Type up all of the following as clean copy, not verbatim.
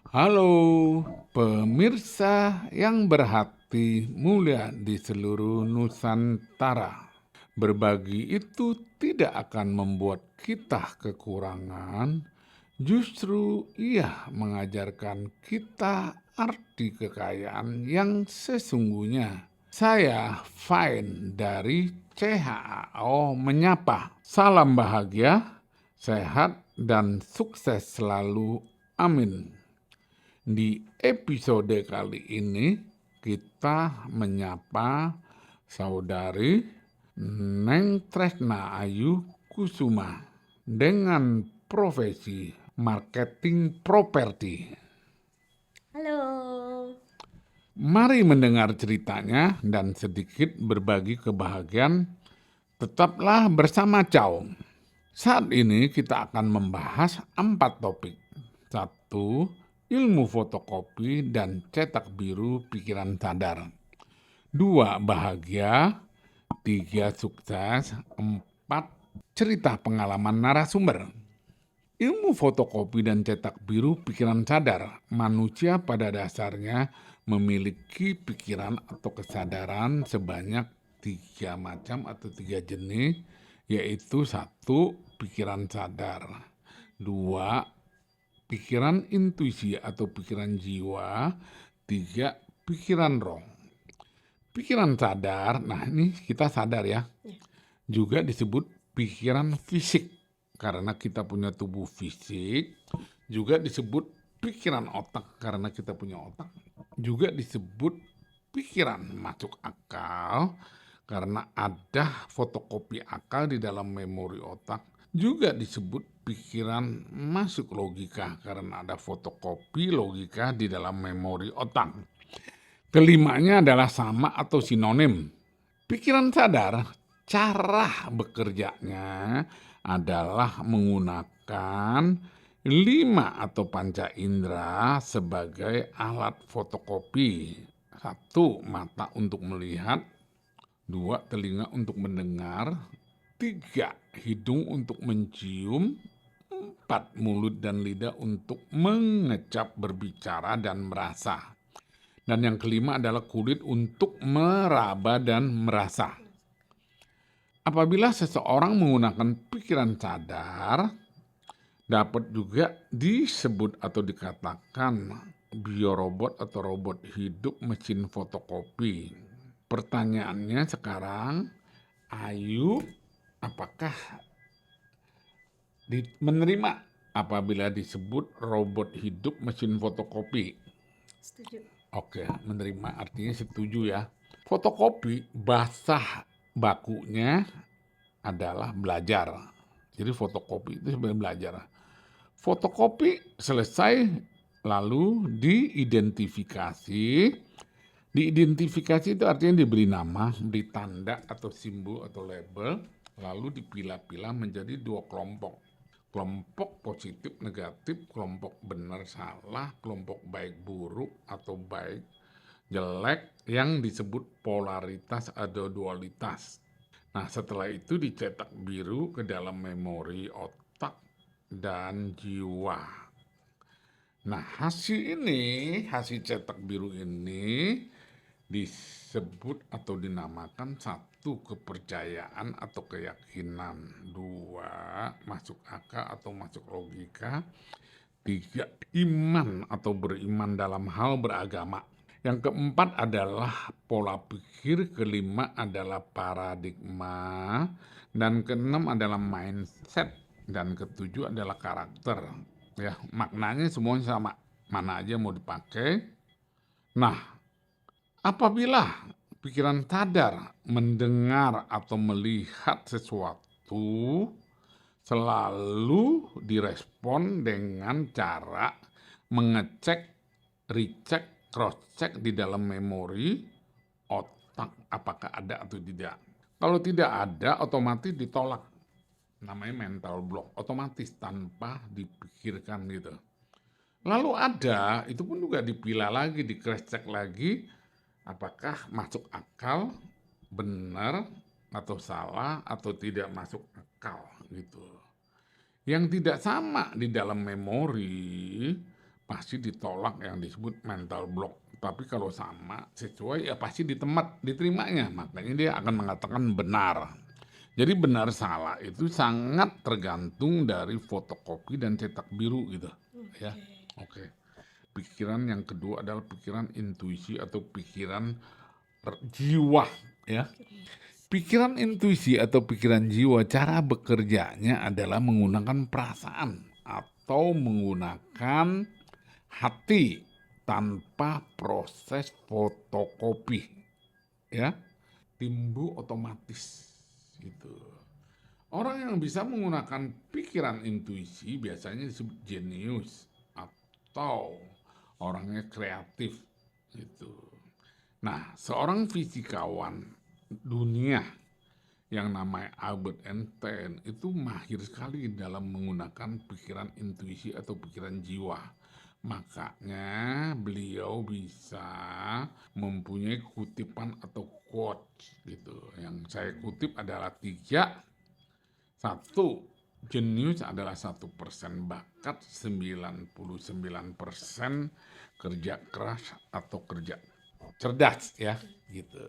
Halo pemirsa yang berhati mulia di seluruh Nusantara. Berbagi itu tidak akan membuat kita kekurangan, justru ia mengajarkan kita arti kekayaan yang sesungguhnya. Saya Fine dari CHAO menyapa. Salam bahagia, sehat, dan sukses selalu. Amin. Di episode kali ini kita menyapa saudari Neng Tresna Ayu Kusuma dengan profesi marketing properti. Halo. Mari mendengar ceritanya dan sedikit berbagi kebahagiaan. Tetaplah bersama Chow. Saat ini kita akan membahas 4 topik. 1. Ilmu fotokopi dan cetak biru pikiran sadar. 2. Bahagia. 3. Sukses. 4. Cerita pengalaman narasumber. Ilmu fotokopi dan cetak biru pikiran sadar. Manusia pada dasarnya memiliki pikiran atau kesadaran sebanyak 3 macam atau 3 jenis, yaitu 1. Pikiran sadar. 2. Pikiran intuisi atau pikiran jiwa. 3. Pikiran roh. Pikiran sadar, nah ini kita sadar ya, juga disebut pikiran fisik. Karena kita punya tubuh fisik, juga disebut pikiran otak karena kita punya otak. Juga disebut pikiran masuk akal karena ada fotokopi akal di dalam memori otak. Juga disebut pikiran masuk logika karena ada fotokopi logika di dalam memori otak. Kelimanya adalah sama atau sinonim. Pikiran sadar, cara bekerjanya adalah menggunakan 5 atau panca indera sebagai alat fotokopi. 1. Mata untuk melihat. 2. Telinga untuk mendengar. 3. Hidung untuk mencium. 4. Mulut dan lidah untuk mengecap, berbicara, dan merasa. Dan yang kelima adalah kulit untuk meraba dan merasa. Apabila seseorang menggunakan pikiran sadar, dapat juga disebut atau dikatakan biorobot atau robot hidup mesin fotokopi. Pertanyaannya sekarang, Ayu, apakah menerima apabila disebut robot hidup mesin fotokopi? Setuju. Oke, menerima artinya setuju ya. Fotokopi bahasa bakunya adalah belajar. Jadi fotokopi itu sebenarnya belajar. Fotokopi selesai lalu diidentifikasi. Diidentifikasi itu artinya diberi nama, diberi tanda atau simbol atau label, lalu dipilah-pilah menjadi 2 kelompok. Kelompok positif negatif, kelompok benar salah, kelompok baik buruk atau baik jelek yang disebut polaritas atau dualitas. Nah, setelah itu dicetak biru ke dalam memori otak dan jiwa. Nah, hasil cetak biru ini disebut atau dinamakan 1. Kepercayaan atau keyakinan. 2. Masuk akal atau masuk logika. 3. Iman atau beriman dalam hal beragama. Yang keempat adalah pola pikir, kelima adalah paradigma, dan keenam adalah mindset, dan ketujuh adalah karakter. Ya, maknanya semuanya sama, mana aja mau dipakai. Nah, apabila pikiran sadar mendengar atau melihat sesuatu, selalu direspon dengan cara mengecek, recheck, cross-check di dalam memori otak apakah ada atau tidak. Kalau tidak ada, otomatis ditolak. Namanya mental block, otomatis tanpa dipikirkan gitu. Lalu ada, itu pun juga dipilah lagi, di cross check lagi, apakah masuk akal, benar, atau salah, atau tidak masuk akal gitu. Yang tidak sama di dalam memori, pasti ditolak yang disebut mental block. Tapi kalau sama, sesuai ya pasti diterimanya. Makanya dia akan mengatakan benar. Jadi benar salah itu sangat tergantung dari fotokopi dan cetak biru gitu. Ya, oke. Pikiran yang kedua adalah pikiran intuisi atau pikiran jiwa. Ya, pikiran intuisi atau pikiran jiwa, cara bekerjanya adalah menggunakan perasaan atau menggunakan hati tanpa proses fotokopi, ya, timbul otomatis gitu. Orang yang bisa menggunakan pikiran intuisi biasanya disebut jenius atau orangnya kreatif gitu. Nah, seorang fisikawan dunia yang namanya Albert Einstein itu mahir sekali dalam menggunakan pikiran intuisi atau pikiran jiwa. Makanya beliau bisa mempunyai kutipan atau quotes gitu. Yang saya kutip adalah 3. 1. Jenius adalah 1%, bakat 99%, kerja keras atau kerja cerdas ya gitu.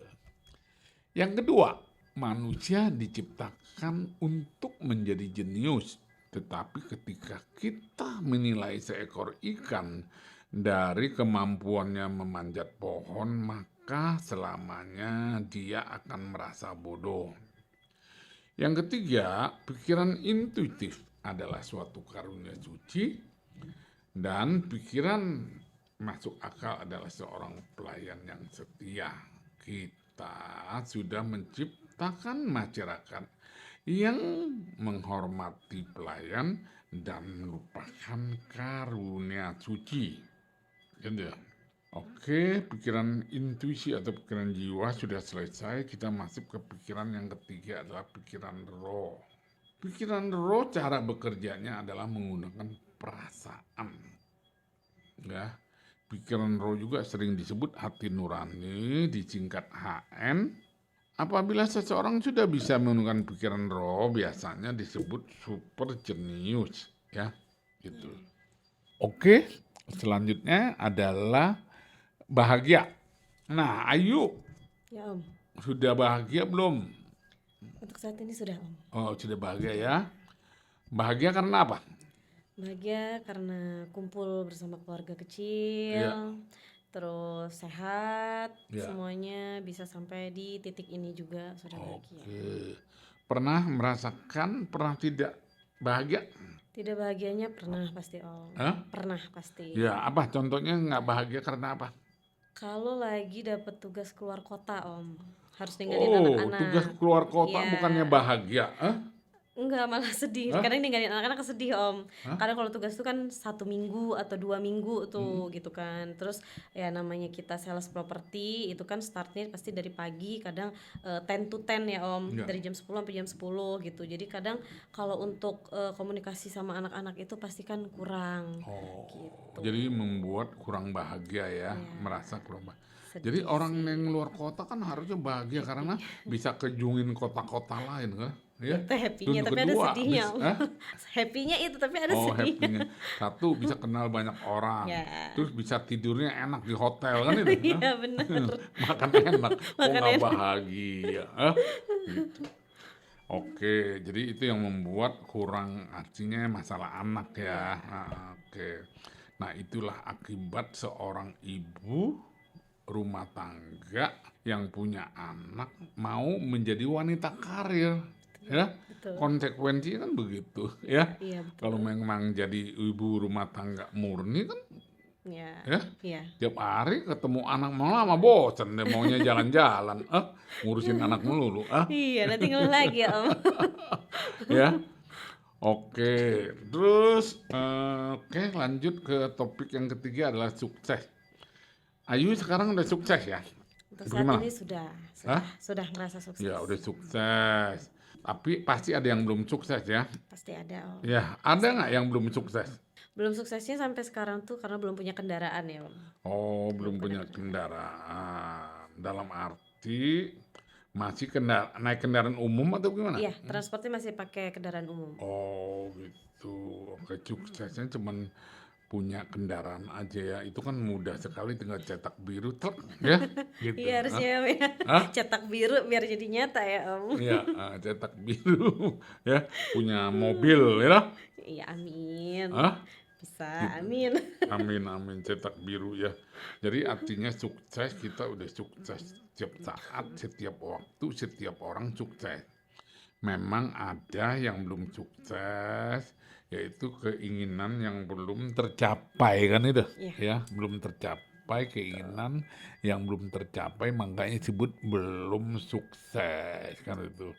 Yang kedua, manusia diciptakan untuk menjadi jenius. Tetapi ketika kita menilai seekor ikan dari kemampuannya memanjat pohon, maka selamanya dia akan merasa bodoh. Yang ketiga, pikiran intuitif adalah suatu karunia suci dan pikiran masuk akal adalah seorang pelayan yang setia. Kita sudah menciptakan masyarakat yang menghormati pelayan dan melupakan karunia suci. Gitu ya. Oke, pikiran intuisi atau pikiran jiwa sudah selesai. Kita masuk ke pikiran yang ketiga adalah pikiran roh. Pikiran roh cara bekerjanya adalah menggunakan perasaan. Ya, pikiran roh juga sering disebut hati nurani, disingkat HN. Apabila seseorang sudah bisa menggunakan pikiran roh, biasanya disebut super jenius, ya, gitu. Oke, selanjutnya adalah bahagia. Nah, Ayu, Ya Om, sudah bahagia belum? untuk saat ini sudah Om. Oh, sudah bahagia ya. Bahagia karena apa? Bahagia karena kumpul bersama keluarga Ya, kecil, terus sehat, ya. semuanya bisa sampai di titik ini juga sudah bahagia. Oke. Pernah tidak bahagia? Tidak bahagianya pernah pasti Om, Hah? pernah pasti. Ya, apa contohnya nggak bahagia karena apa? Kalau lagi dapat tugas keluar kota Om, harus ninggalin Oh, tugas anak-anak. keluar kota bukannya Ya, bahagia? enggak, malah sedih. Hah? Kadang ninggalin anak-anak sedih Om. Hah? Kadang kalau tugas itu kan 1 minggu atau 2 minggu tuh Mm-mm. gitu kan. Terus ya namanya kita sales properti itu kan startnya pasti dari pagi. Kadang 10 to 10 ya Om. Ya. Dari jam 10 sampai jam 10 gitu. Jadi kadang kalau untuk komunikasi sama anak-anak itu pasti kan kurang Oh, gitu. jadi membuat kurang bahagia ya, Ya, merasa kurang bahagia. Jadi sedih orang sih. yang luar kota kan harusnya bahagia karena bisa kejungin kota-kota lain kan, ya. Itu happy-nya, Terus tapi ada kedua, sedihnya Om. Happy-nya itu tapi ada oh sedihnya. happy-nya. Satu bisa kenal banyak orang, Ya. terus bisa tidurnya enak di hotel kan itu, Iya benar. makan enak, kok Makan nggak enak. bahagia, gitu. Oke, jadi itu yang membuat kurang artinya masalah anak ya. Nah, oke. Nah, itulah akibat seorang ibu rumah tangga yang punya anak mau menjadi wanita karir. Ya, Betul. konsekuensinya kan begitu ya. Iya Kalau betul. memang jadi ibu rumah tangga murni kan Ya, ya iya. tiap hari ketemu anak lama bosen deh maunya jalan-jalan, ngurusin anak melulu, Iya, nanti ngeluh lagi ya Om. ya. Oke, terus oke lanjut ke topik yang ketiga adalah sukses. Ayu sekarang udah sukses ya? Untuk saat Bagaimana? ini sudah Hah? ngerasa sukses. Ya udah sukses. Tapi pasti ada yang belum sukses ya? Pasti ada Om. Ya, ada nggak yang belum sukses? Belum suksesnya sampai sekarang tuh karena belum punya kendaraan ya Om. Oh, belum punya kendaraan. Dalam arti masih naik kendaraan umum atau gimana? Iya, transportnya masih pakai kendaraan umum. Oh gitu. Oke, suksesnya cuman punya kendaraan aja ya, itu kan mudah sekali tinggal cetak biru truk ya, gitu. Iya harusnya ya Hah? cetak biru biar jadi nyata ya Om. Iya, cetak biru ya, punya mobil ya. Iya amin. Hah? Bisa, Gitu. amin. Amin amin, cetak biru ya. Jadi artinya sukses, kita udah sukses setiap saat, setiap waktu, setiap orang sukses. Memang ada yang belum sukses, yaitu keinginan yang belum tercapai kan itu, Iya, ya, belum tercapai keinginan yang belum tercapai makanya disebut belum sukses kan itu.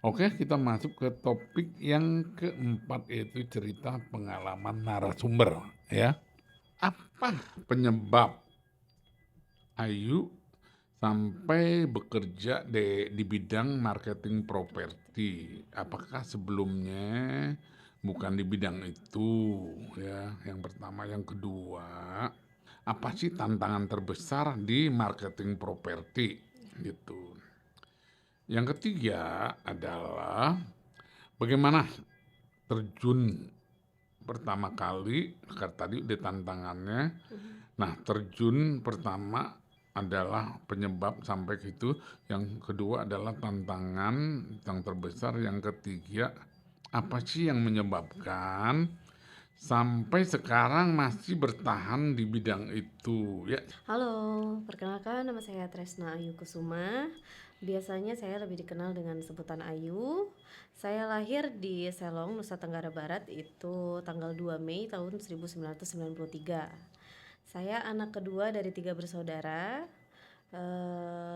Oke, kita masuk ke topik yang keempat yaitu cerita pengalaman narasumber ya. Apa penyebab Ayu sampai bekerja di bidang marketing properti? Apakah sebelumnya bukan di bidang itu ya? Yang pertama, yang kedua, apa sih tantangan terbesar di marketing properti gitu? Yang ketiga adalah bagaimana terjun pertama kali, kan tadi udah tantangannya. Nah, terjun pertama adalah penyebab sampai gitu. Yang kedua adalah tantangan yang terbesar. Yang ketiga, apa sih yang menyebabkan sampai sekarang masih bertahan di bidang itu ya? Halo, perkenalkan nama saya Tresna Ayu Kusuma. Biasanya saya lebih dikenal dengan sebutan Ayu. Saya lahir di Selong, Nusa Tenggara Barat itu tanggal 2 Mei tahun 1993. Saya anak kedua dari 3 bersaudara.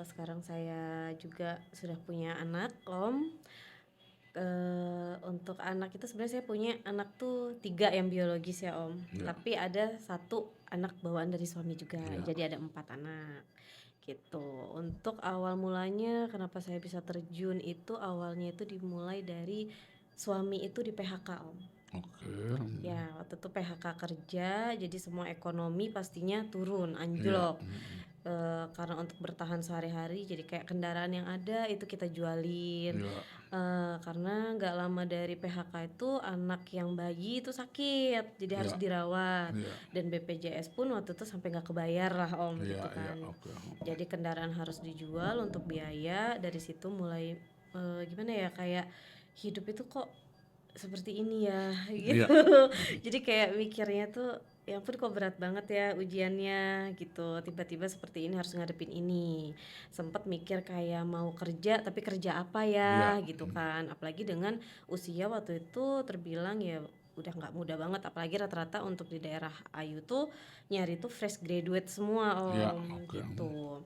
Sekarang saya juga sudah punya anak, Om. Untuk anak itu sebenarnya saya punya anak tuh 3 yang biologis ya Om. Ya, Tapi ada 1 anak bawaan dari suami juga. ya, Jadi ada 4 anak gitu. Untuk awal mulanya kenapa saya bisa terjun itu awalnya itu dimulai dari suami itu di PHK Om. oke, Ya waktu itu PHK kerja jadi semua ekonomi pastinya turun, ya, anjlok. Karena untuk bertahan sehari-hari jadi kayak kendaraan yang ada itu kita jualin. ya, Karena nggak lama dari PHK itu anak yang bayi itu sakit jadi harus ya, dirawat ya, dan BPJS pun waktu itu sampai nggak kebayar lah Om ya, gitu ya, kan. oke, Jadi kendaraan harus dijual untuk biaya. Dari situ mulai gimana ya kayak hidup itu kok seperti ini ya ya, gitu. Jadi kayak mikirnya tuh ya ampun kok berat banget ya ujiannya gitu. Tiba-tiba seperti ini harus ngadepin ini. Sempet mikir kayak mau kerja tapi kerja apa ya, ya gitu kan. Apalagi dengan usia waktu itu terbilang ya udah nggak muda banget, apalagi rata-rata untuk di daerah Ayu tuh nyari tuh fresh graduate semua ya, Om oke, gitu.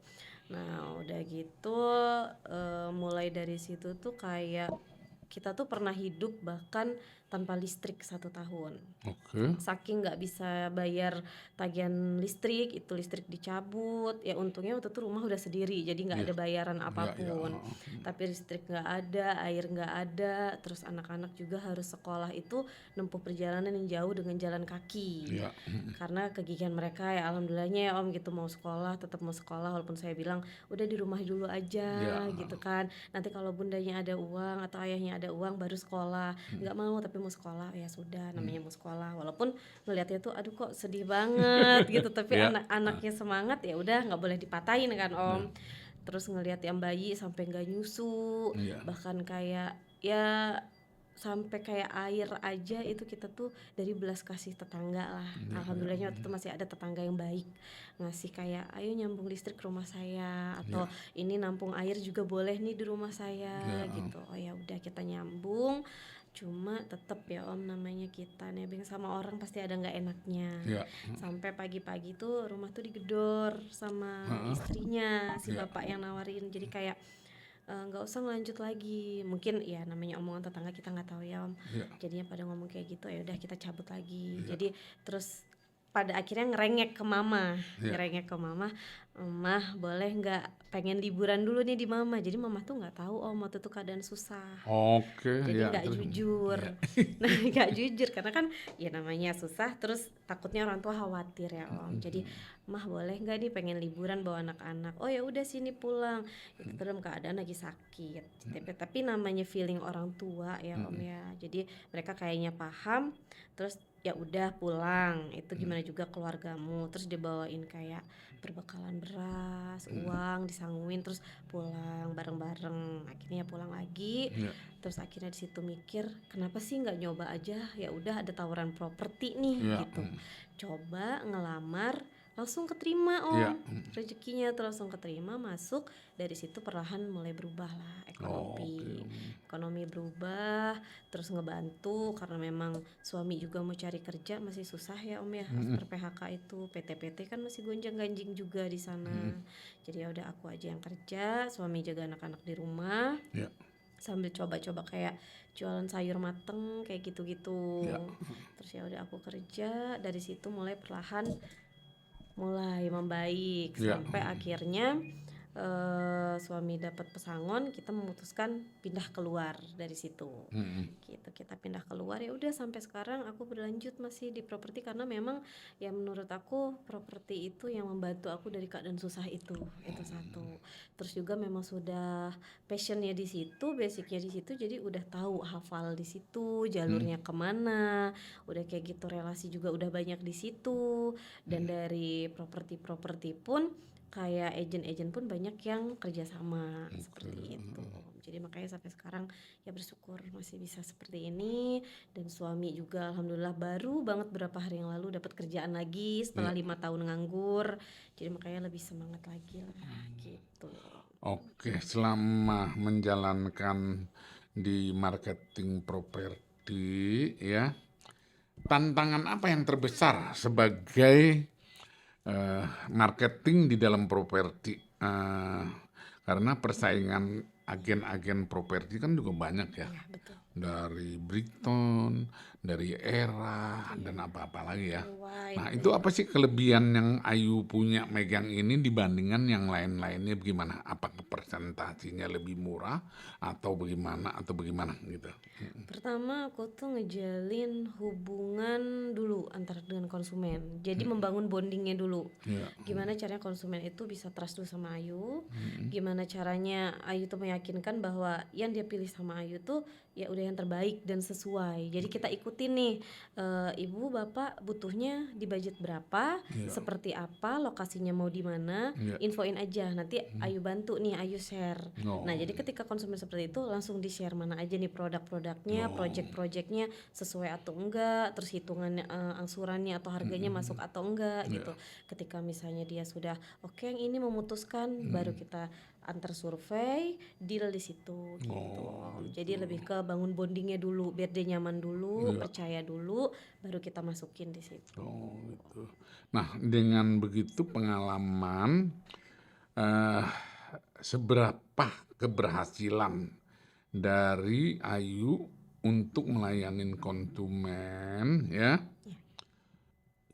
Nah udah gitu mulai dari situ tuh kayak kita tuh pernah hidup bahkan tanpa listrik 1 tahun. oke, Saking nggak bisa bayar tagihan listrik, itu listrik dicabut. Ya untungnya waktu itu rumah udah sendiri, jadi nggak ya, ada bayaran ya, ya, apapun. Tapi listrik nggak ada, air nggak ada, terus anak-anak juga harus sekolah itu nempuh perjalanan yang jauh dengan jalan kaki. ya, Karena kegigihan mereka ya alhamdulillahnya ya Om gitu mau sekolah, tetap mau sekolah walaupun saya bilang udah di rumah dulu ya, aja gitu kan. Nanti kalau bundanya ada uang atau ayahnya ada uang baru sekolah. Nggak mau tapi mau sekolah ya sudah namanya mau sekolah. Walaupun ngelihatnya tuh aduh kok sedih banget gitu tapi ya, anak-anaknya semangat ya udah nggak boleh dipatahin kan Om. ya, Terus ngelihat yang bayi sampai nggak nyusu, ya, bahkan kayak ya sampai kayak air aja itu kita tuh dari belas kasih tetangga lah. ya, Alhamdulillahnya waktu itu masih ada tetangga yang baik ngasih kayak ayo nyambung listrik ke rumah saya ya, atau ini nampung air juga boleh nih di rumah ya, saya gitu. Oh ya udah kita nyambung. Cuma tetep ya Om namanya kita nebeng sama orang pasti ada nggak enaknya. ya, Sampai pagi-pagi tuh rumah tuh digedor sama istrinya si ya, bapak yang nawarin. Jadi kayak nggak usah ngelanjut lagi. Mungkin ya namanya omongan tetangga kita nggak tahu ya Om. ya, Jadinya pada ngomong kayak gitu ya udah kita cabut lagi. ya, Jadi terus pada akhirnya ngerengek ke mama, ya, ngerengek ke mama. "Mah, boleh nggak pengen liburan dulu nih di Mama." Jadi Mama tuh nggak tahu Om, waktu itu keadaan susah. Oke, Jadi ya nggak terus? jujur. Ya. Nah, nggak jujur karena kan ya namanya susah, terus takutnya orang tua khawatir ya Om. Jadi, "Mah, boleh nggak nih pengen liburan bawa anak-anak?" "Oh ya udah sini pulang." Itu dalam keadaan lagi sakit. Tapi namanya feeling orang tua ya Om Mhm, ya. Jadi mereka kayaknya paham, terus ya udah pulang. Itu mhm, gimana juga keluargamu. Terus dibawain kayak perbekalan beras, mhm, uang, disangguin terus pulang bareng-bareng. Akhirnya pulang lagi. iya, Terus akhirnya di situ mikir, kenapa sih nggak nyoba aja? Ya udah ada tawaran properti nih iya, gitu. Coba ngelamar, langsung keterima iya, Om. Rezekinya tuh langsung keterima, masuk. Dari situ perlahan mulai berubah lah oke, ekonomi. Ekonomi berubah, terus ngebantu karena memang suami juga mau cari kerja masih susah ya Om ya. mhm, After PHK itu PT-PT kan masih gonjang-ganjing juga di mhm, sana. Jadi ya udah aku aja yang kerja, suami jaga anak-anak di rumah iya, sambil coba-coba kayak jualan sayur mateng kayak gitu-gitu. iya, Terus ya udah aku kerja, dari situ mulai perlahan mulai membaik iya, sampai akhirnya suami dapat pesangon, kita memutuskan pindah keluar dari situ. mhm, Gitu, kita pindah keluar ya udah sampai sekarang aku berlanjut masih di properti karena memang ya menurut aku properti itu yang membantu aku dari keadaan susah itu satu. Terus juga memang sudah passionnya di situ, basicnya di situ, jadi udah tahu hafal di situ mhm, jalurnya kemana, udah kayak gitu relasi juga udah banyak di situ. Dan dari properti-properti pun kayak agent-agent pun banyak yang kerjasama oke, seperti itu. Jadi makanya sampai sekarang ya bersyukur masih bisa seperti ini. Dan suami juga alhamdulillah baru banget berapa hari yang lalu dapat kerjaan lagi setelah iya, 5 tahun nganggur. Jadi makanya lebih semangat lagi lah gitu. oke. Selama menjalankan di marketing properti ya, tantangan apa yang terbesar sebagai, marketing di dalam properti? Karena persaingan agen-agen properti kan juga banyak ya. Iya betul. Dari Brighton, dari Era, dan Iya. apa-apa lagi ya. Worldwide Nah, itu banyak. apa sih kelebihan yang Ayu punya megang ini dibandingkan yang lain-lainnya bagaimana? Apakah presentasinya lebih murah atau bagaimana gitu? Pertama aku tuh ngejalin hubungan dulu antara dengan konsumen. Jadi membangun bondingnya dulu. Iya, Gimana caranya konsumen itu bisa trust dulu sama Ayu. Gimana caranya Ayu tuh meyakinkan bahwa yang dia pilih sama Ayu tuh ya udah yang terbaik dan sesuai. Jadi kita ikutin nih, ibu bapak butuhnya di budget berapa, iya, seperti apa, lokasinya mau di mana, iya. infoin aja. Nanti Ayu bantu nih, Ayu share. Nah, Oh, jadi ketika konsumen seperti itu langsung di-share mana aja nih produk-produknya, oh, project-projectnya sesuai atau enggak, terus hitungannya angsurannya atau harganya masuk atau enggak iya. gitu. Ketika misalnya dia sudah oke yang ini memutuskan, baru kita antar survei, deal di situ gitu Oh, Om. Jadi gitu. lebih ke bangun bondingnya dulu, biar dia nyaman dulu, Iya. percaya dulu, baru kita masukin di situ. Oh, gitu. Nah, dengan begitu pengalaman, eh, seberapa keberhasilan dari Ayu untuk melayani konsumen ya Ya.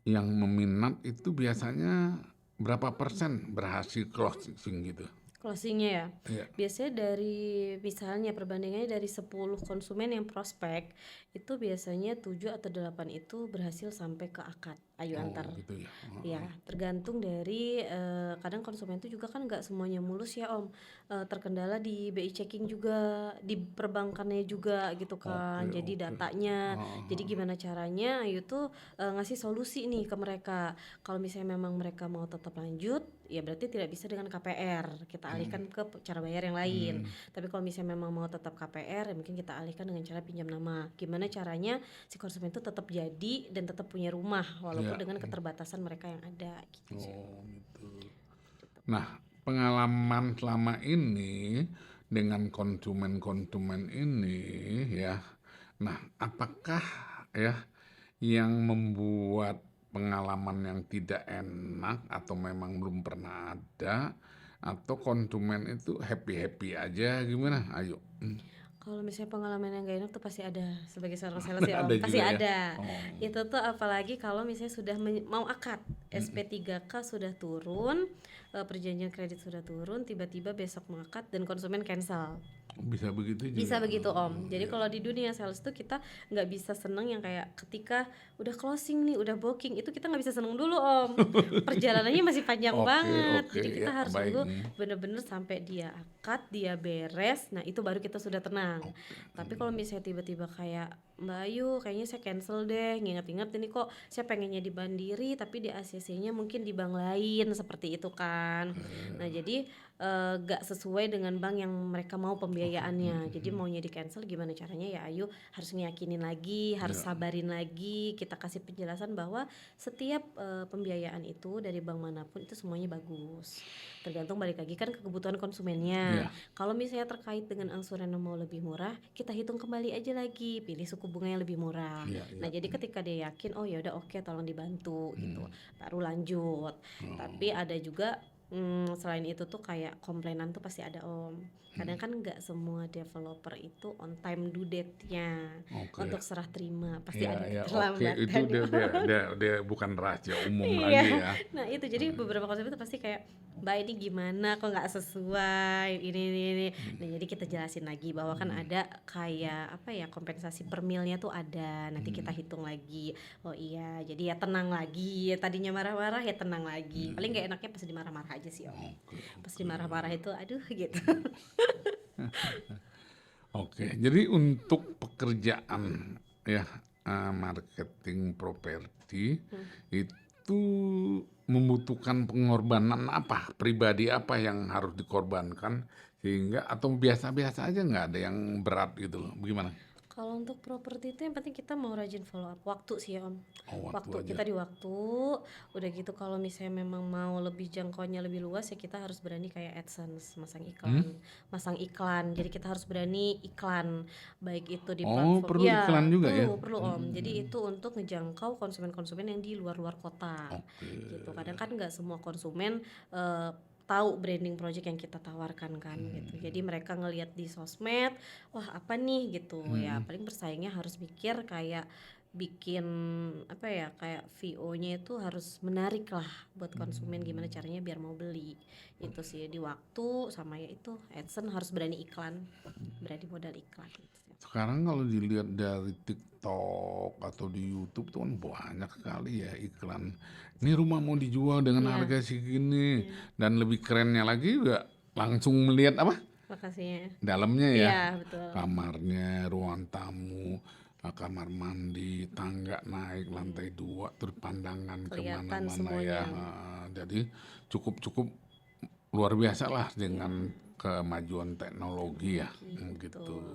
yang meminat itu biasanya berapa persen berhasil closing gitu? Closingnya ya, Iya. biasanya dari misalnya perbandingannya dari 10 konsumen yang prospek, itu biasanya 7 atau 8 itu berhasil sampai ke akad, Ayu Oh, antar. gitu ya. Ya, Heeh. tergantung dari kadang konsumen itu juga kan nggak semuanya mulus ya Om. Terkendala di BI checking juga, di perbankannya juga gitu Oke, kan. Jadi oke. datanya, Heeh, jadi heeh. gimana caranya Ayu tuh ngasih solusi nih ke mereka. Kalau misalnya memang mereka mau tetap lanjut, ya berarti tidak bisa dengan KPR. Kita alihkan ke cara bayar yang lain. Hmm. Tapi kalau misalnya memang mau tetap KPR, ya mungkin kita alihkan dengan cara pinjam nama. Gimana caranya si konsumen itu tetap jadi dan tetap punya rumah walaupun Ya. dengan keterbatasan mereka yang ada gitu sih. Oh, gitu. Nah, pengalaman selama ini dengan konsumen-konsumen ini ya. Nah, apakah ya yang membuat pengalaman yang tidak enak atau memang belum pernah ada atau konsumen itu happy-happy aja gimana? Ayo. Kalau misalnya pengalaman yang gak enak tuh pasti ada, sebagai seorang sales ya Ada Om, pasti juga ya? ada. Oh, Itu tuh apalagi kalau misalnya sudah mau akad, mhm. SP3K sudah turun, perjanjian kredit sudah turun, tiba-tiba besok mau akad dan konsumen cancel. Bisa begitu juga? Bisa begitu Om. Jadi Ya. kalau di dunia sales tuh kita nggak bisa seneng yang kayak ketika udah closing nih, udah booking, itu kita nggak bisa seneng dulu Om. Perjalanannya masih panjang Oke banget. oke, Jadi kita ya harus baik, nunggu bener-bener sampai dia akad, dia beres. Nah itu baru kita sudah tenang. oke, Tapi kalau misalnya tiba-tiba kayak Mbak Ayu, kayaknya saya cancel deh. Nginget-nginget ini kok saya pengennya di Mandiri, tapi di ACC-nya mungkin di bank lain seperti itu kan. Nah jadi gak sesuai dengan bank yang mereka mau oke, pembiayaannya. Jadi maunya di cancel gimana caranya ya Ayu harus ngeyakinin lagi, harus ya, sabarin lagi, kita kasih penjelasan bahwa setiap pembiayaan itu dari bank manapun itu semuanya bagus. Tergantung balik lagi kan ke kebutuhan konsumennya. iya, Kalau misalnya terkait dengan angsuran yang mau lebih murah, kita hitung kembali aja lagi, pilih suku bunga yang lebih murah. iya Nah, iya, jadi ketika dia yakin, oh ya udah oke, tolong dibantu gitu, mmm, baru lanjut. Tapi oh, ada juga selain itu tuh kayak komplainan tuh pasti ada Om. Kadang kan nggak semua developer itu on time due date-nya oke. untuk serah terima, pasti Iya ada iya, oke, itu keterlambatan dia ya. dia dia dia bukan rahasia umum Iya. lagi ya. Nah itu jadi beberapa konsumen tuh pasti kayak, "Mbak ini gimana kok nggak sesuai, ini." Nah jadi kita jelasin lagi bahwa kan ada kayak apa ya, kompensasi per milnya tuh ada, nanti kita hitung lagi. Oh iya, jadi ya tenang lagi, tadinya marah-marah ya tenang lagi. Paling nggak enaknya pas dimarah-marah aja sih Om. Oke Pas oke. dimarah-marah itu aduh gitu. Oke, jadi untuk pekerjaan ya, marketing properti itu membutuhkan pengorbanan apa, pribadi apa yang harus dikorbankan sehingga atau biasa-biasa aja nggak ada yang berat gitu loh, bagaimana? Kalau untuk properti itu yang penting kita mau rajin follow up waktu sih ya Om. Oh waktu Waktu aja, kita di waktu, udah gitu kalau misalnya memang mau lebih jangkauannya lebih luas ya kita harus berani kayak AdSense, mmm? masang iklan. Jadi kita harus berani iklan, baik itu di Oh platform, perlu iklan ya juga ya? perlu Om. Jadi Mmm, itu untuk ngejangkau konsumen-konsumen yang di luar-luar kota, oke, gitu. Kadang kan nggak semua konsumen tahu branding project yang kita tawarkan kan gitu. Jadi mereka ngelihat di sosmed, wah apa nih gitu ya. mhm, Paling bersaingnya harus mikir kayak bikin apa ya, kayak VO-nya itu harus menarik lah buat konsumen, gimana caranya biar mau beli. Itu sih di waktu sama ya itu AdSense harus berani iklan, berani modal iklan gitu sih. sekarang kalau dilihat dari TikTok atau di YouTube tuh kan banyak sekali ya iklan, "Ini rumah mau dijual dengan Iya, harga segini," iya. dan lebih kerennya lagi juga langsung melihat apa, Makasihnya. dalamnya ya, Iya, betul. kamarnya, ruang tamu, kamar mandi, tangga naik lantai 2 terus pandangan ke Kelihatan mana-mana ya, semuanya. heeh. Jadi cukup luar biasa lah Iya, dengan kemajuan teknologi ya, teknologi gitu. betul.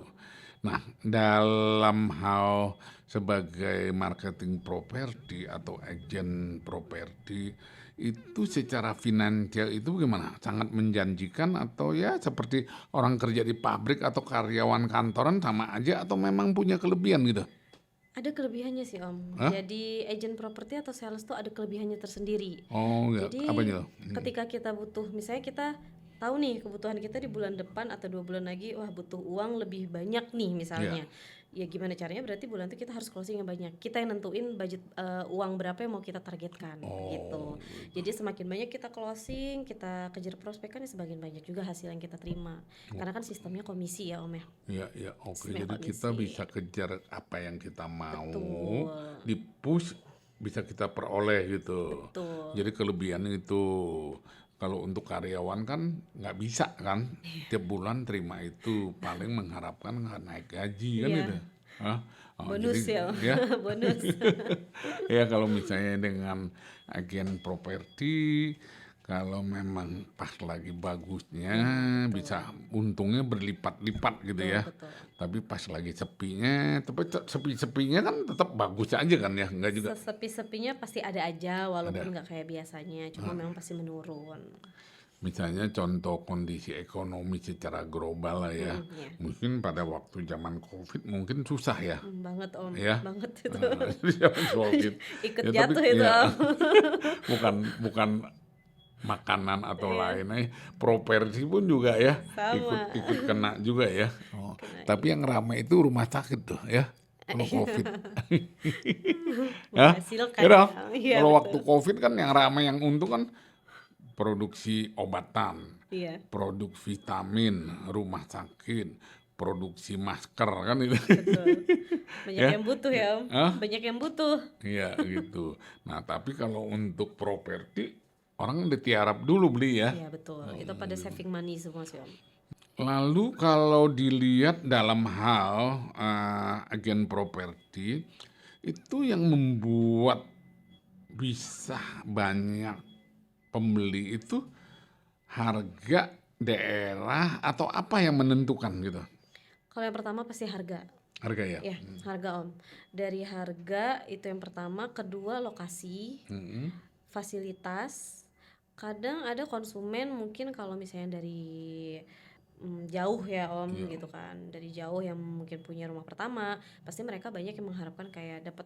Nah, dalam hal sebagai marketing properti atau agen properti, itu secara finansial itu bagaimana? Sangat menjanjikan atau ya seperti orang kerja di pabrik atau karyawan kantoran sama aja atau memang punya kelebihan gitu? Ada kelebihannya sih Om. Hah? Jadi agent properti atau sales tuh ada kelebihannya tersendiri. Oh ya, apa Jadi itu? ketika kita butuh, misalnya kita tahu nih kebutuhan kita di bulan depan atau 2 bulan lagi, wah butuh uang lebih banyak nih Ya. misalnya. Ya gimana caranya berarti bulan itu kita harus closing yang banyak. Kita yang nentuin budget uang berapa yang mau kita targetkan gitu. Oh, gitu. Jadi semakin banyak kita closing, kita kejar prospek kan ya semakin banyak juga hasil yang kita terima. Karena kan sistemnya komisi ya Om ya. Ya, ya, oke. Sistemnya Jadi kita komisi. bisa kejar apa yang kita mau, Betul. di-push bisa kita peroleh gitu. Betul. Jadi kelebihan itu. Kalau untuk karyawan kan nggak bisa kan, tiap bulan terima itu, paling mengharapkan nggak naik gaji kan Iya, itu. Hah? Oh, jadi bonus ya. ya, Bonus. ya kalau misalnya dengan agen properti, kalau memang pas lagi bagusnya Betul. bisa untungnya berlipat-lipat gitu Betul, ya. betul. Tapi pas lagi sepinya, tapi sepi-sepinya kan tetap bagus aja kan ya, enggak juga Sesepi-sepinya pasti ada aja walaupun ada. nggak kayak biasanya, cuma memang pasti menurun. Misalnya contoh kondisi ekonomi secara global lah ya. Ya. Mungkin pada waktu zaman COVID mungkin susah ya. Banget Om, Ya. banget itu. Zaman COVID. Ikut Ya tapi jatuh itu ya Om. bukan bukan makanan atau Iya, lain, properti pun juga ya ikut sama, ikut kena juga ya. Oh, kena tapi yang ramai itu rumah sakit tuh ya kalau COVID. Ya, menghasilkan ya ya, iya kalau waktu betul, COVID kan yang ramai yang untung kan produksi obatan, iya produk vitamin, rumah sakit, produksi masker kan itu. betul, banyak Ya. yang butuh ya Om, Hah? banyak yang butuh, Iya gitu. Nah, tapi kalau untuk properti orang udah tiarap dulu beli ya. iya betul, itu pada Gitu. saving money semua sih Om. Lalu kalau dilihat dalam hal agen properti itu yang membuat bisa banyak pembeli itu harga daerah atau apa yang menentukan gitu? Kalau yang pertama pasti harga. Harga ya. Ya, harga Om. Dari harga itu yang pertama, kedua lokasi, Mm-mm. fasilitas. Kadang ada konsumen mungkin kalau misalnya dari jauh ya Om Iya. gitu kan. Dari jauh yang mungkin punya rumah pertama, pasti mereka banyak yang mengharapkan kayak dapat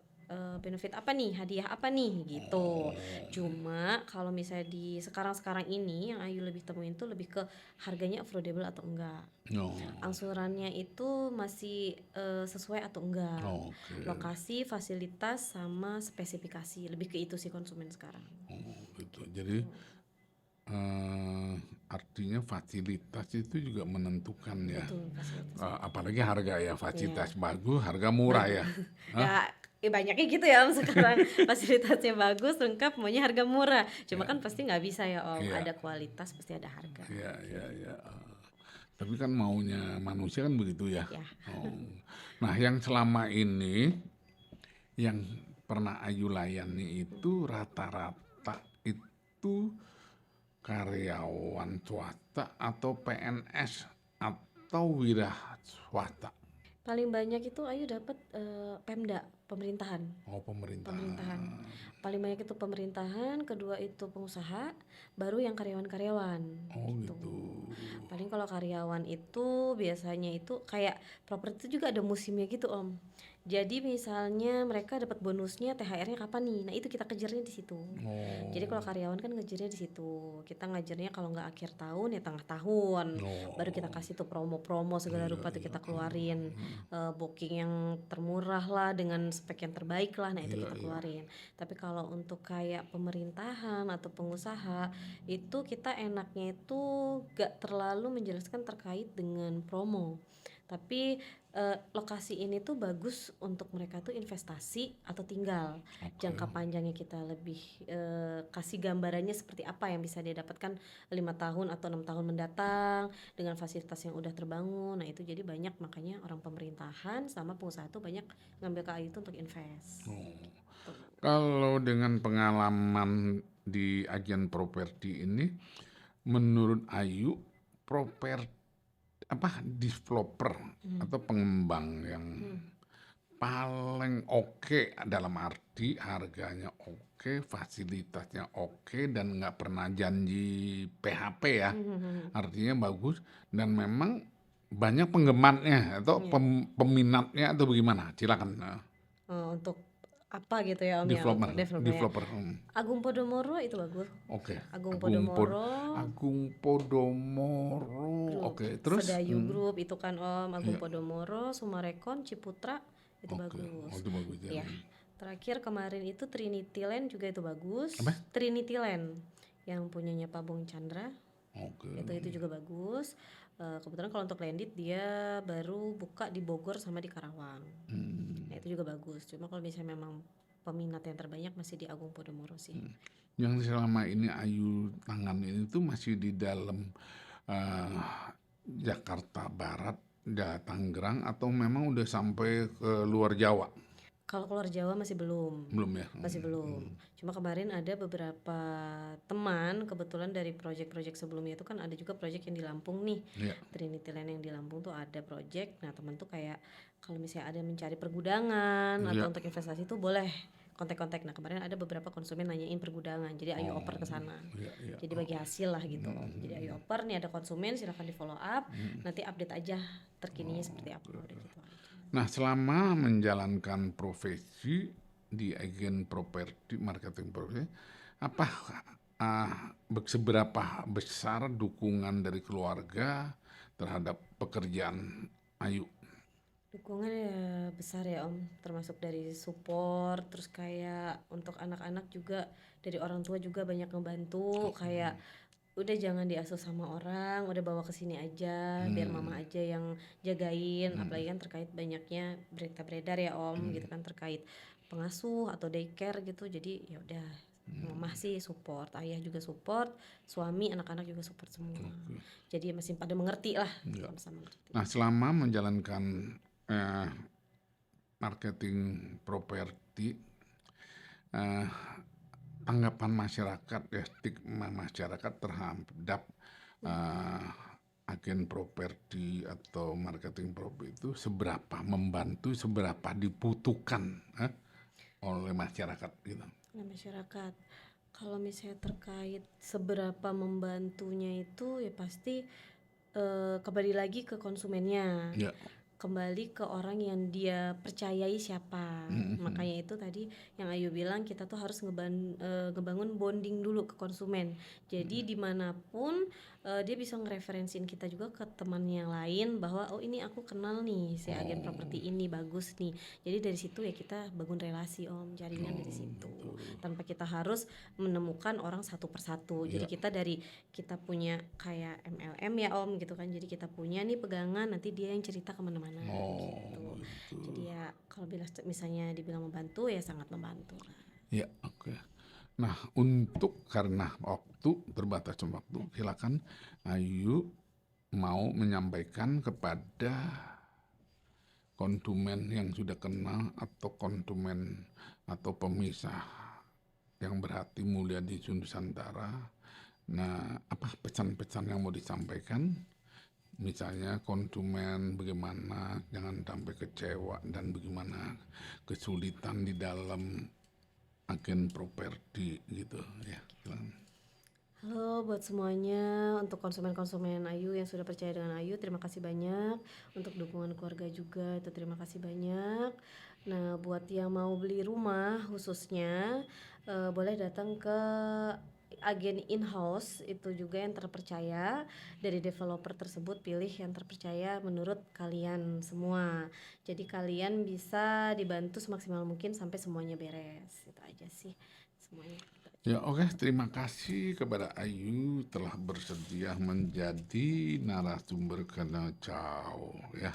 benefit apa nih, hadiah apa nih gitu. Cuma kalau misalnya di sekarang-sekarang ini yang Ayu lebih temuin tuh lebih ke harganya affordable atau enggak, Oh, angsurannya itu masih sesuai atau enggak, oke. lokasi, fasilitas, sama spesifikasi, lebih ke itu sih konsumen sekarang. Oh, gitu. Jadi eh, artinya fasilitas itu juga menentukan ya. Betul, fasilitas betul. Apalagi harga ya, Iya, fasilitas bagus, harga murah bagus. ya. Hah? Ya, banyaknya gitu ya Om sekarang. Fasilitasnya bagus, lengkap, maunya harga murah. Cuma Ya, kan pasti nggak bisa ya Om. iya, Ada kualitas, pasti ada harga. iya, iya, Gitu. iya. Tapi kan maunya manusia kan begitu ya. Ya, Oh. Nah, yang selama ini yang pernah Ayu layani itu rata-rata itu karyawan swasta atau PNS atau wira swasta. paling banyak itu Ayu dapat Pemda, pemerintahan. Oh, Pemerintahan. pemerintahan. Paling banyak itu pemerintahan, kedua itu pengusaha, baru yang karyawan-karyawan Oh, gitu. gitu. Paling kalau karyawan itu biasanya itu kayak properti itu juga ada musimnya gitu Om. Jadi misalnya mereka dapat bonusnya THR-nya kapan nih? Nah itu kita kejarnya di situ. Jadi kalau Oh, karyawan kan ngejarnya di situ. Kita ngajarnya kalau nggak akhir tahun ya tengah tahun. Baru kita oh, kasih tuh promo-promo segala iya, rupa tuh iya, kita keluarin booking yang termurah lah dengan spek yang terbaik lah. Nah itu iya, kita iya. keluarin. Tapi kalau untuk kayak pemerintahan atau pengusaha itu kita enaknya itu gak terlalu menjelaskan terkait dengan promo. Tapi lokasi ini tuh bagus untuk mereka tuh investasi atau tinggal. Oke. Jangka panjangnya kita lebih kasih gambarannya seperti apa yang bisa dia dapatkan 5 tahun atau 6 tahun mendatang dengan fasilitas yang udah terbangun. Nah itu jadi banyak makanya orang pemerintahan sama pengusaha tuh banyak ngambil ke itu untuk invest. Oh. Tuh. Kalau dengan pengalaman di agen properti ini, menurut Ayu, properti apa developer atau pengembang yang paling oke dalam arti harganya oke, fasilitasnya oke, dan nggak pernah janji PHP ya, artinya bagus dan memang banyak penggemarnya atau Iya. peminatnya atau bagaimana? Silakan. Untuk apa gitu ya Om ya Developer, untuk developernya. developer. Agung Podomoro itu bagus. Oke. Agung Agung Pod, Podomoro Agung Podomoro. Group, Oke, terus? Sedayu Group itu kan Om, Agung Iya. Podomoro, Sumarekon, Ciputra itu Oke. bagus. Oh, itu bagus ya. Ya. Terakhir kemarin itu Trinity Land juga itu bagus. Apa? Trinity Land yang punyanya Pak Bung Chandra Oke. itu juga bagus. Kebetulan kalau untuk landed dia baru buka di Bogor sama di Karawang. Nah, itu juga bagus. Cuma kalau misalnya memang peminat yang terbanyak masih di Agung Podomoro sih. Yang selama ini Ayu tanganin itu masih di dalam eh, Jakarta Barat, Tangerang, atau memang udah sampai ke luar Jawa? Kalau keluar Jawa masih belum. Belum ya? Masih belum. Cuma kemarin ada beberapa teman kebetulan dari project-project sebelumnya itu kan ada juga project yang di Lampung nih. Iya. Trinity Land yang di Lampung tuh ada project. Nah, teman tuh kayak kalau misalnya ada mencari pergudangan atau Iya. untuk investasi tuh boleh kontak-kontak. Nah, kemarin ada beberapa konsumen nanyain pergudangan. Jadi ayo oper ke sana. Iya, iya. Jadi bagi hasil lah gitu. Jadi ayo oper nih ada konsumen silahkan di follow up. Nanti update aja terkininya seperti apa udah gitu aja. Nah, selama menjalankan profesi di agen properti, marketing properti, apa seberapa besar dukungan dari keluarga terhadap pekerjaan Ayu? Dukungan ya besar ya Om, termasuk dari support, terus kayak untuk anak-anak juga dari orang tua juga banyak ngebantu, kayak udah jangan diasuh sama orang, udah bawa ke sini aja, biar mama Hmm, aja yang jagain. hmm, Apalagi kan terkait banyaknya berita beredar ya Om, gitu hmm, kan terkait pengasuh atau daycare gitu. Jadi ya udah, mama sih support, ayah juga support, suami, anak-anak juga support semua. oke. Jadi masih pada mengerti lah, Ya. sama-sama ngerti. Nah, selama menjalankan eh, marketing properti, eh, tanggapan masyarakat ya, stigma masyarakat terhadap eh, agen properti atau marketing properti itu seberapa membantu, seberapa dibutuhkan oleh masyarakat gitu. Nah, masyarakat, kalau misalnya terkait seberapa membantunya itu ya pasti kembali lagi ke konsumennya, Ya. kembali ke orang yang dia percayai siapa. Mhm. Makanya itu tadi yang Ayu bilang kita tuh harus ngebangun bonding dulu ke konsumen. Jadi dimanapun dia bisa ngereferensiin kita juga ke teman yang lain bahwa oh ini aku kenal nih si agen Oh, properti ini bagus nih. Jadi dari situ ya kita bangun relasi Om, jaringan dari situ. gitu. Tanpa kita harus menemukan orang satu persatu. Jadi Ya. kita punya kayak MLM ya Om gitu kan. Jadi kita punya nih pegangan, nanti dia yang cerita kemana-mana Oh, gitu. gitu. Jadi ya kalau misalnya dibilang membantu ya sangat membantu lah. Ya, oke. Nah, karena terbatas waktu, silakan Ayu mau menyampaikan kepada konsumen yang sudah kenal atau konsumen atau pemisah yang berhati mulia di Nusantara. Nah, apa pesan-pesan yang mau disampaikan? Misalnya konsumen bagaimana jangan sampai kecewa dan bagaimana kesulitan di dalam agen properti gitu ya. Silakan. Halo buat semuanya, untuk konsumen-konsumen Ayu yang sudah percaya dengan Ayu, terima kasih banyak. Untuk dukungan keluarga juga, itu terima kasih banyak. Nah, buat yang mau beli rumah khususnya, boleh datang ke agen in-house, itu juga yang terpercaya. Dari developer tersebut, pilih yang terpercaya menurut kalian semua. Jadi kalian bisa dibantu semaksimal mungkin sampai semuanya beres. Itu aja sih semuanya. Itu aja. Ya oke, terima kasih kepada Ayu telah bersedia menjadi narasumber Kena Ciao ya.